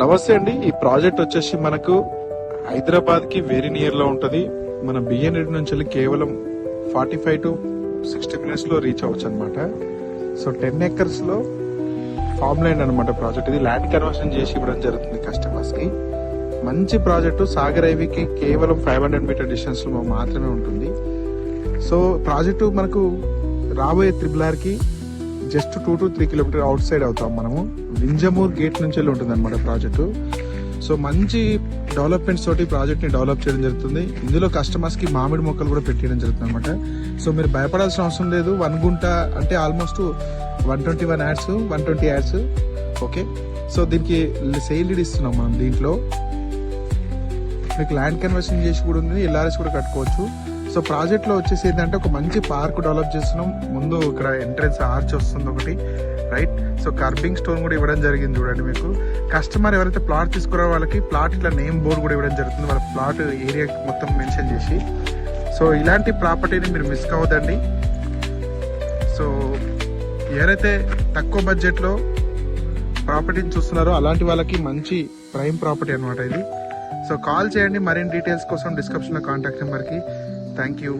నమస్తే అండి. ఈ ప్రాజెక్ట్ వచ్చేసి మనకు హైదరాబాద్ కి వెరీ నియర్ లో ఉంటది. మన బిఎన్ రెడ్డి నుంచి వెళ్ళి కేవలం 45 to 60 మినిట్స్ లో రీచ్ అవ్వచ్చు అనమాట. సో 10 acres లో ఫార్మ్ ల్యాండ్ అనమాట ప్రాజెక్ట్. ఇది ల్యాండ్ కన్వర్షన్ చేసి ఇవ్వడం జరుగుతుంది కస్టమర్స్ కి. మంచి ప్రాజెక్టు. సాగర్ హైవేకి కేవలం 500 మీటర్ డిస్టెన్స్ లో మాత్రమే ఉంటుంది. సో ప్రాజెక్టు మనకు రాబోయే RRR కి just 2 to 3 kilometre outside అవుతాం మనము. వింజమూర్ గేట్ నుంచి వెళ్ళి ఉంటుంది అనమాట ప్రాజెక్టు. సో మంచి డెవలప్మెంట్స్ తోటి ప్రాజెక్ట్ ని డెవలప్ చేయడం జరుగుతుంది. ఇందులో కస్టమర్స్ కి మామిడి మొక్కలు కూడా పెట్టడం జరుగుతుంది అనమాట. సో మీరు భయపడాల్సిన అవసరం లేదు. 1 గుంట అంటే almost 121 ads, 120 ads. Okay, so దీనికి సేల్ లీడ్ ఇస్తున్నాం మనం. దీంట్లో మీకు ల్యాండ్ కన్వర్షన్ చేసి కూడా ఉంది, LRS కూడా కట్టుకోవచ్చు. సో ప్రాజెక్ట్ లో వచ్చేసి ఏంటంటే ఒక మంచి పార్క్ డెవలప్ చేస్తున్నాం. ముందు ఇక్కడ ఎంట్రెన్స్ ఆర్చ్ వస్తుంది ఒకటి, రైట్. సో కర్బింగ్ స్టోన్ కూడా ఇవ్వడం జరిగింది. చూడండి, మీకు కస్టమర్ ఎవరైతే ప్లాట్ తీసుకున్నారో వాళ్ళకి ప్లాట్ ఇట్లా నేమ్ బోర్డు కూడా ఇవ్వడం జరుగుతుంది, వాళ్ళ ప్లాట్ ఏరియా మొత్తం మెన్షన్ చేసి. సో ఇలాంటి ప్రాపర్టీని మీరు మిస్ కావద్దండి. సో ఎవరైతే తక్కువ బడ్జెట్లో ప్రాపర్టీని చూస్తున్నారో అలాంటి వాళ్ళకి మంచి ప్రైమ్ ప్రాపర్టీ అనమాట ఇది. సో కాల్ చేయండి మరిన్ని డీటెయిల్స్ కోసం డిస్క్రిప్షన్లో కాంటాక్ట్ నెంబర్కి. Thank you.